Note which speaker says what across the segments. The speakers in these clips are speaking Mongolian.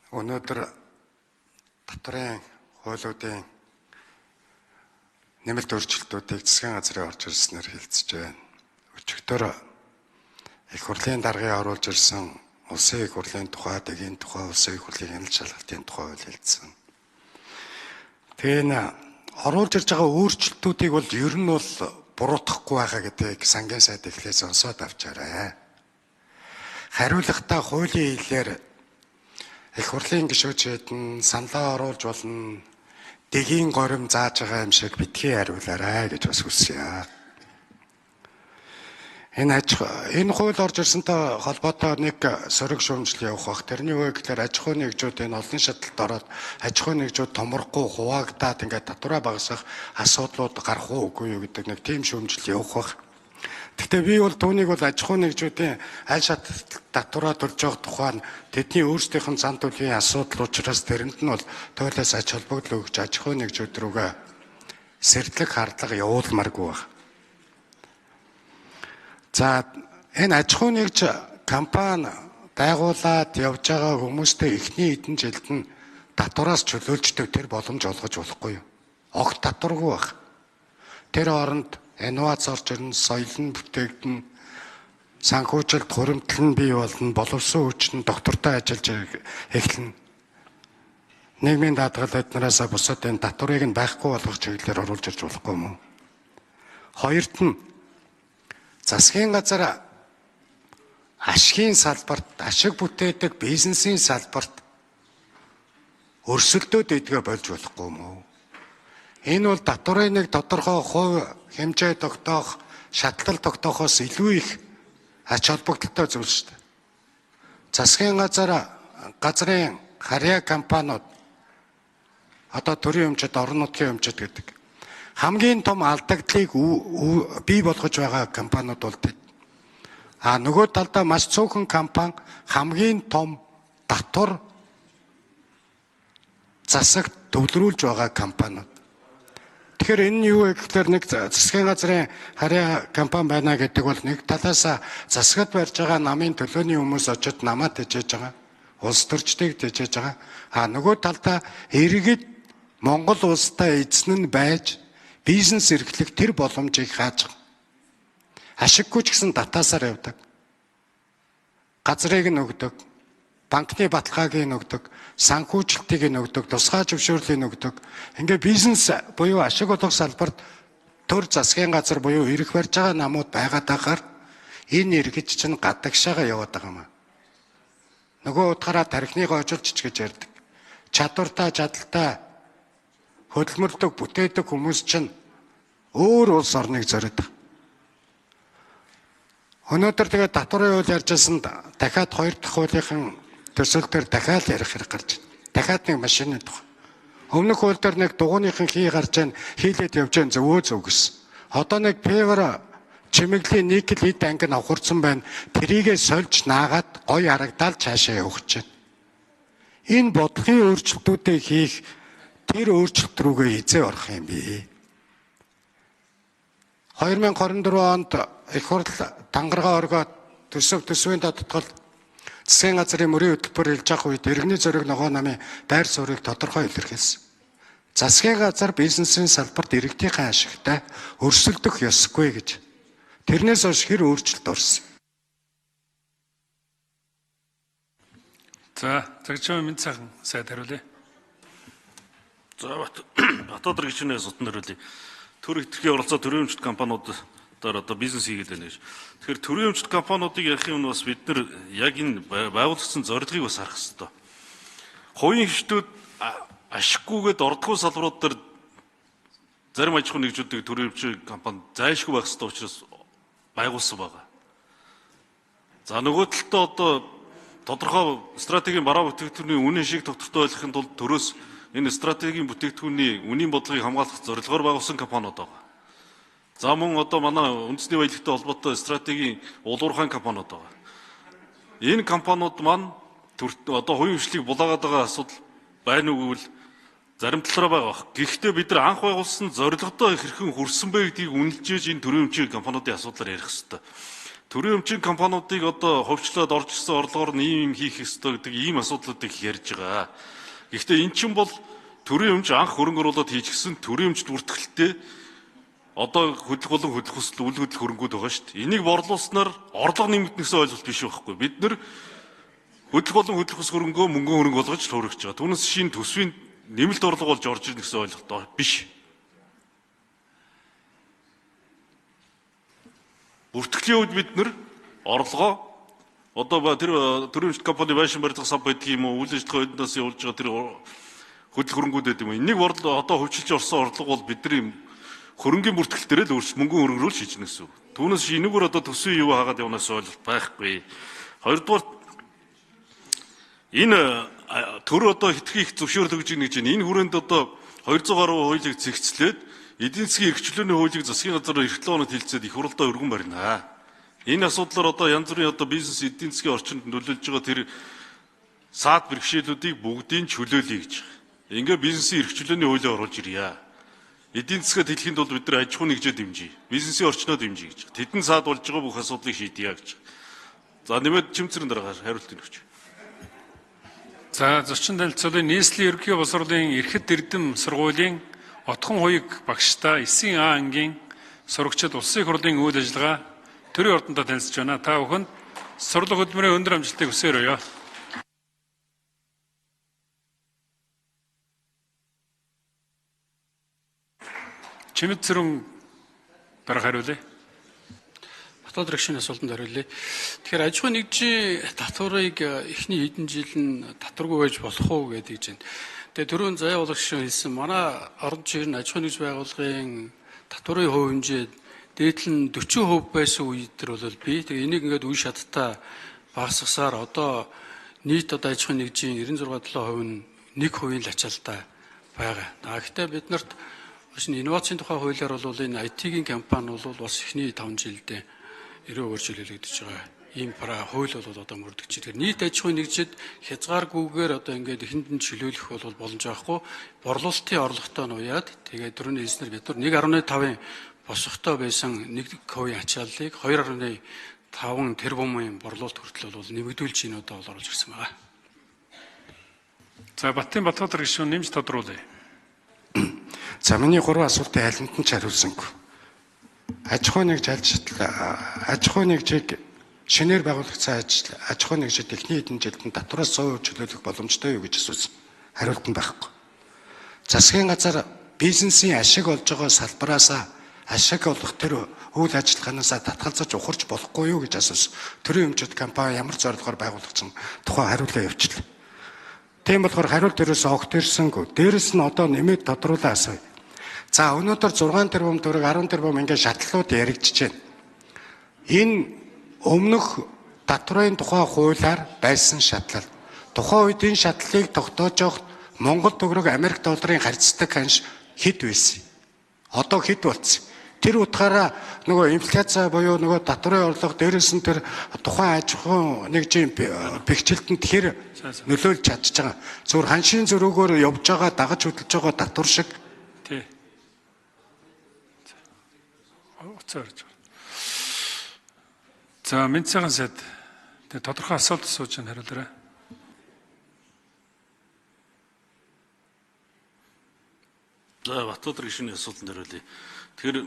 Speaker 1: Өнөөдөр татварын хуулиудын нэмэлт өөрчлөлтүүдийг засгийн газрын орж ирснээр хэлцэж байна. Өчигдөр их хурлын даргыг оруулж ирсэн улсын их хурлын тухай, дэгийн тухай, улсын их хурлын хяналт шалгалтын тухай хэлсэн. Тэгээ энэ оруулж ирж байгаа өөрчлөлтүүдийг бол ер нь бол буруутгахгүй байгаа гэдгийг сангийн сайд эхлээс сонсоод авчаарай. Хариулахдаа хуулийн хэлээр их хурлын гишүүчид нь саналаа оруулж болно, дэгийн горим зааж байгаа юм шиг битгий хариулаарай гэж бас хүсье. Энэ хууль орж ирсэнтэй холбоотой нэг сөрөг шүүмжил явах бах. Тэрний үе гэхээр аж ахуйн нэгжүүд энэ олон шаталд ороод аж ахуйн нэгжүүд томрохгүй хуваагдаад ингээд татвараа багасгах асуудлууд гарах уугүй юу гэдэг нэг тийм шүүмжил явах бах. Гэхдээ би бол түүнийг бол аж ахуйн нэгжүүдийн аль шаталд татвараа төлж байгаа тухай нь тэдний өөрсдийнх нь зан төлөвийн асуудал учраас тэрэнд нь бол туйлаас ач холбогдол өгч аж ахуйн нэгжүүд рүүгээ сэрдлэг хардлага явуулмааргүй байна. За энэ аж ахуйн нэгж компани байгуулад явж байгаа хүмүүстэй эхний хэдэн жилд нь татвараас чөлөөлждөг тэр боломж олгож болохгүй юу? Огт татваргүй байх. Тэр оронд инновац орж ирнэ, соёл нь бүтээгдэн, санхүүжилт хуримтлал нь бий болно, боловсон хүчин доктортой ажиллаж эхэлнэ. Нийгмийн даатгал эднээсээ бусад энэ татварыг нь байхгүй болгох чиглэлээр оруулж ирж болохгүй юм уу? Хоёрт нь засгийн газар ашигын салбарт, ашиг бүтээдэг бизнесийн салбарт өрсөлдөөд идгээ болж болохгүй юм уу? Энэ бол татварын нэг тодорхой хувь хэмжээ тогтоох, шатлал тогтоохоос илүү их ач холбогдолтой зүйл шүү дээ. Засгийн газрын харьяа компаниуд одоо төрийн өмчөд, орон нутгийн өмчөд гэдэг хамгийн том алдагдлыг бий болгож байгаа компаниуд бол тэд. Нөгөө талдаа маш цөөхөн компани хамгийн том татвар засагт төвлөрүүлж байгаа компаниуд. Тэгэхээр энэ нь юу вэ гэхээр нэг засгийн газрын харьяа компани байна гэдэг бол нэг талаас засагт барьж байгаа намын төлөөний хүмүүс очиж намаа тэжээж байгаа. Улс төрчдийг тэжээж байгаа. Нөгөө талдаа иргэд Монгол улстай эзэн нь байж бизнес эрхлэх тэр боломжийг хааж байгаа. Ашиггүй ч гэсэн татаасаар явдаг. Газрыг нь өгдөг, банкны баталгааг нь өгдөг, санхүүжилтийг нь өгдөг, тусгай зөвшөөрлийг нь өгдөг. Ингээ бизнес буюу ашиг олох салбарт төр засгийн газар буюу эрх барьж байгаа намууд байгаад байгаа энэ иргэд чинь гадагшаага яваад байгаа юм аа. Нөгөө утгаараа тархиныг ожилж ч гэж ярьдаг. Чадвартай, чадaltaй хөдөлмөрлөдөг, бүтээдэг хүмүүс чинь өөр улс орныг зориод байгаа. Өнөөдөр тэгээд татварын хууль ярьжсанд дахиад хоёр дахь хуулийн төсөл дээр дахиад ярих хэрэг гарч байна. Дахиад нэг машины тухай. Өмнөх хууль дээр нэг дугуйныхан хий гарч байна, хийлээд явж байна зөвөө зөв гэсэн. Одоо нэг певер чимэглийн никл хэд анги авахурсан байна. Тэрийгээ сольж наагаад гой харагдаад цаашаа явах гэж байна. Энэ бодлогын өөрчлөлтүүдийг хийх тэр өөрчлөлт рүүгээ эзээ орох юм бэ? 2024 онд их хурл тангараа оргоод төсвийн тодтгол засгийн газрын мөрийн хөтөлбөр хэлж авах үед иргэний зориг ногоо намын байр суурийг тодорхой илэрхийлсэн. Засгийн газар бизнесийн салбарт иргэдийнхээ ашигтай өрсөлдөх ёсгүй гэж. Тэрнээс хойш хэр өөрчлөлт орсон.
Speaker 2: За, цагчаа минь цаахан сайд хариулъя.
Speaker 3: За Батбаяр гишүүнээс утсан хариулъя. Төр хэтэрхий оролцоо төрийн өмчт компаниудаар одоо бизнес хийгээд байна гэж. Тэгэхээр төрийн өмчт компаниудыг ярихын өмнө бас бид нар яг энэ байгуулагдсан зорилгыг бас харах хэрэгтэй. Хувийн хвшдүүд ашиггүйгээд ордгоо салбарууд дээр зарим аж ахуйн нэгжүүдийг төрийн өмчт компани зайлшгүй байх хэрэгтэй учраас байгуулсан байгаа. За нөгөө талдаа одоо тодорхой стратегийн бараа бүтээгдэхүүний үнийн шиг тогтвортой ойлгохын тулд төрөөс энэ стратегийн бүтээгдэхүүний үнийн бодлогыг хамгаалах зорилгоор байгуулсан компаниуд байгаа. За мөн одоо манай үндэсний баялагтай холбоотой стратегийн улуурхайн компаниуд байгаа. Энэ компаниуд маань одоо хувийн хвшлийг булаагаад байгаа асуудал байна уу гэвэл зарим талаараа байгаа. Гэхдээ бид нар анх байгуулсан зорилгодоо хэрхэн хүрсэн бэ гэдгийг үнэлж энэ төрийн өмчийн компаниудын асуудлаар ярих хэрэгтэй. төрийн өмчийн компаниудыг одоо ховчлоод орж ирсэн орлогоор нь ийм хийх ёстой гэдэг ийм асуудлуудыг ярьж байгаа. Гэхдээ эн чинь бол төрийн өмч анх хөрөнгө оруулалт хийж гисэн төрийн өмчт бүртгэлтэй одоо хөдөлгөөн болон хөдөлгөх хүсэл үйл хөдлөх хөрөнгүүд байгаа шүү дээ. Энийг борлуулснаар орлого нэмэгднэсэн ойлголт биш байхгүй. Бид нар хөдөлгөөн болон хөдөлгөх хүсэл хөрөнгөө мөнгөн хөрөнгө болгож төөрөгч байгаа. Түүнээс шинэ төсвийн нэмэлт орлого болж орж ирнэ гэсэн ойлголт биш. Бүртгэлийн үед бид нар орлогоо одоо тэр төрийн өмчт компани байшин барилгах сав байдаг юм уу, үйл ажиллагаа эднээс явуулж байгаа тэр хөдөл хөрөнгүүд гэдэг юм. Энийг одоо хөвчилж орсон орлого бол бидний хөрөнгөний бүртгэл дээр л мөнгөн хөрөнгөрөөл шийднэ гэсэн үг. Түүнээс энэгээр одоо төсвийн юу хаагаад явнаас ойлголт байхгүй. Хоёрдугаар энэ төр одоо хитрхи их зөвшөөрөл өгж ийн гэж энэ хүрээнд одоо 200 гаруй хуулийг зэгцлээд эдийн засгийн эрхчлөөний хуулийг засгийн газар эрхлэн хоног хилцээд их хурлаа өргөн барина. Энэ асуудлаар одоо янз бүрийн одоо бизнес эдийн засгийн орчинд нөлөөлж байгаа тэр саад бэрхшээлүүдийг бүгдийг чөлөөлье гэж. Ингээ бизнесийн эрхчлөөний хуулийг оруулж ирье. Эдийн засгад хэлэхэд бол бид нар аж ахуй нэгжээ дэмжиж, бизнесийн орчноо дэмжиж гэж. Тэдэн саад болж байгаа бүх асуудлыг шийдье гэж. За нэмээд чимцэрэн дараа хариултыг өгч.
Speaker 2: За зочин танилцуулын нийслэлийн ерөнхий боловсролын Ирэхэд Эрдэм сургуулийн Отхон хуйг багштай 9А ангийн сурагчид улсын их хурлын үйл ажиллагаа төрийн ордондоо танилцж байна. Та бүхэнд сурлага хөдөлмөрийн өндөр амжилтыг хүсээрэй. Чимэцэрэн дарга хариулъя.
Speaker 4: Батболд гишүүний асуултанд хариулъя. Тэгэхээр аж ахуйн нэгжийн татварыг эхний хэдэн жил нь татваргүй байж болох уу гэдэг чинь. Тэгээ түрүүн заяа болох гишүүн хэлсэн манай орон чигээр аж ахуйн нэгж байгууллагын татварын хувь хэмжээ дээдл нь 40% байсан үед төр бол би тэгээ энийг ингээд үе шаттай багасгасаар одоо нийт одоо аж ахуйн нэгжийн 96.7% нь 1% л ачаалтаа байгаа. Гэхдээ бид нарт инновацийн тухай хуулиар бол энэ IT-ийн компани бол бас эхний 5 жилдээ 90% чөлөөлөгдөж байгаа. Ийм хууль бол одоо мөрдөгч. Тэгэхээр нийт аж ахуйн нэгжид хязгааргүйгээр одоо ингээд эхэнд нь чөлөөлөх бол боломж байхгүй. Борлуулалтын орлоготой нь уяад тэгээд түрүүний хэлснээр бид нар 1.5-ын босготой байсан 1% ачааллыг 2.5 тэрбумын борлуулалт хүртэл бол нэмэгдүүлж ийн одоо бол оруулж ирсэн байгаа.
Speaker 2: За Баттын Батболд гишүүн нэмж тодруулъя.
Speaker 1: За миний 3 асуултын алинд нь ч хариулсангүй. Аж ахуйн нэгжийг шинээр байгуулагдсан аж ахуйн нэгжид эхний хэдэн жилд нь татвараас 100% чөлөөлөх боломжтой юу гэж асуусан. Хариулт нь байхгүй. Засгийн газар бизнесийн ашиг олж байгаа салбараас ашиг олох тэр үйл ажиллагаанаас татгалзаж ухарч болохгүй юу гэж асуусан. Төрийн өмчит компани ямар зорилгоор байгуулагдсан тухай хариултаа явуулчихлаа. Тийм болохоор хариулт ерөөсөө огт ирсэнгүй. Дээрэс нь одоо нэмээд тодруулаа асууя. За өнөөдөр 6 тэрбум төгрөг 10 тэрбум ингээд шатлалууд яригдчихэж байна. Энэ өмнөх татварын тухай хуулиар байсан шатлал. Тухайн үед энэ шатлалыг тогтоож явахад Монгол төгрөг Америк долларын харьцдаг ханш хэд байсан? Одоо хэд болсон? Тэр утгаараа нөгөө инфляци буюу нөгөө татварын орлого дээрээс нь тэр тухайн аж ахуйн нэгжийн бэхжилтэнд тэр нөлөөлж чадчих байгаа. Зөвхөн ханшийн зөрүүгөөр явж байгаа дагаж хөдөлж байгаа татвар шиг.
Speaker 2: Тий. Уцаарч. За Минцэгийн сайд тодорхой асуулт асууж хариулаарай.
Speaker 3: За Батболд гишүүний асуултанд хариулъя. Тэгэхээр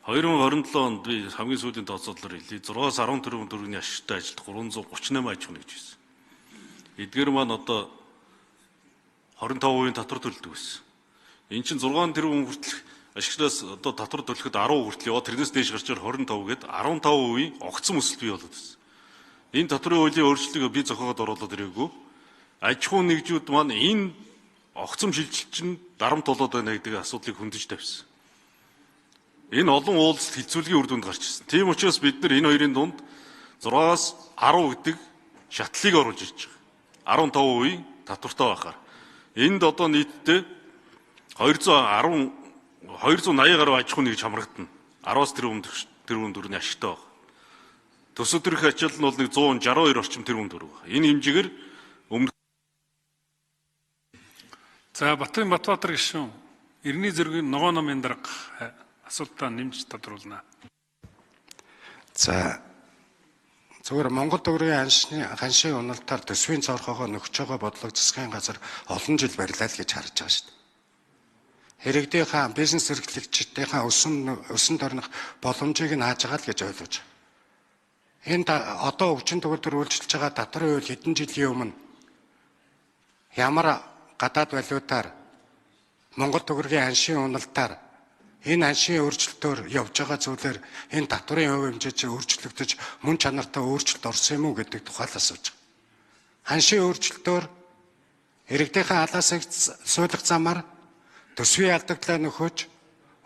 Speaker 3: 2027 онд би хамгийн сүүлийн тооцоололоор хэлье. 6-аас 10 тэрбум төгрөгийн ашигтай ажилд 338 аж ахуйн нэгж байсан. Эдгээр маань одоо 25% татвар төлдөг байсан. Эн чинь 6 тэрбум хүртэл ашигтаас одоо татвар төлөхөд 10% хүртэл яваа. Тэрнээс дээш гарчаар 25 гээд 15% огцон өсөлт бий болоод байсан. Энэ татварын хуулийн өөрчлөлтийг би зохиогоод оруулаад ирээгүй. Аж ахуйн нэгжүүд маань энэ огцом шилжилт чинь дарамт болоод байна гэдэг асуудлыг хөндөж тавьсан. Энэ олон уулзалт хилцүүлгийн үр дүнд гарч ирсэн. Тийм учраас бид нар энэ хоёрын дунд 6-аас 10 гэдэг шатлалыг оруулж ирж байгаа. 15% татвартай байхаар. Энд одоо нийтдээ 280 гаруй аж ахуйн нэгж хамрагдана. 10-аас тэрбум төгрөгийн ашигтай байна. Төсөв төрөх ачаал нь бол 162 орчим тэрбум төгрөг. Энэ хэмжээгээр өмнө.
Speaker 2: За Баттын Батболд гишүүн Иргэний зэргийн ногоо номын дарга асуултаа нэмж тодруулна.
Speaker 1: За Зүгээр Монгол төгрөгийн ханшийн уналтаар төсвийн цорхоогоо нөхж байгаа бодлого засгийн газар олон жил барилаа л гэж харж байгаа шүү дээ. Иргэдийнхаа бизнес эрхлэгчдийнхаа өсөн дорнох боломжийг нь хааж байгаа л гэж ойлгож байна. Энд одоо өвчин төгөлдөр үйлчилж байгаа татварын хууль хэдэн жилийн өмнө ямар гадаад валютаар Монгол төгрөгийн ханшийн уналтаар энэ ханшийн өөрчлөлтөөр явж байгаа зүйлээр энэ татварын хувь хэмжээ өөрчлөгдөж мөн чанартай өөрчлөлт орсон юм уу гэдэг тухайл асууж байгаа. Ханшийн өөрчлөлтөөр иргэдийнхээ алаасыг суулгах замаар төсвийн алдагдлаа нөхөж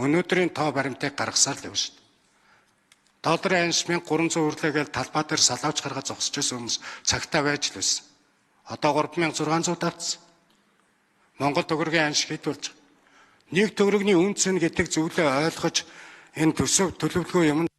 Speaker 1: өнөөдрийн тоо баримтыг гаргасаар л явна шүү дээ. Долларын ханш 1300 хүрлээгээл талбай дээр салаавч гаргаад зогсож байсан хүмүүс цагтаа байж л байсан. Одоо 3600 давцсан. Монгол төгрөгийн ханш хэд болж байгаа? Нэг төгрөгийн үнц нь гэдэг зүйлээ ойлгож энэ төлөвлөгөө юм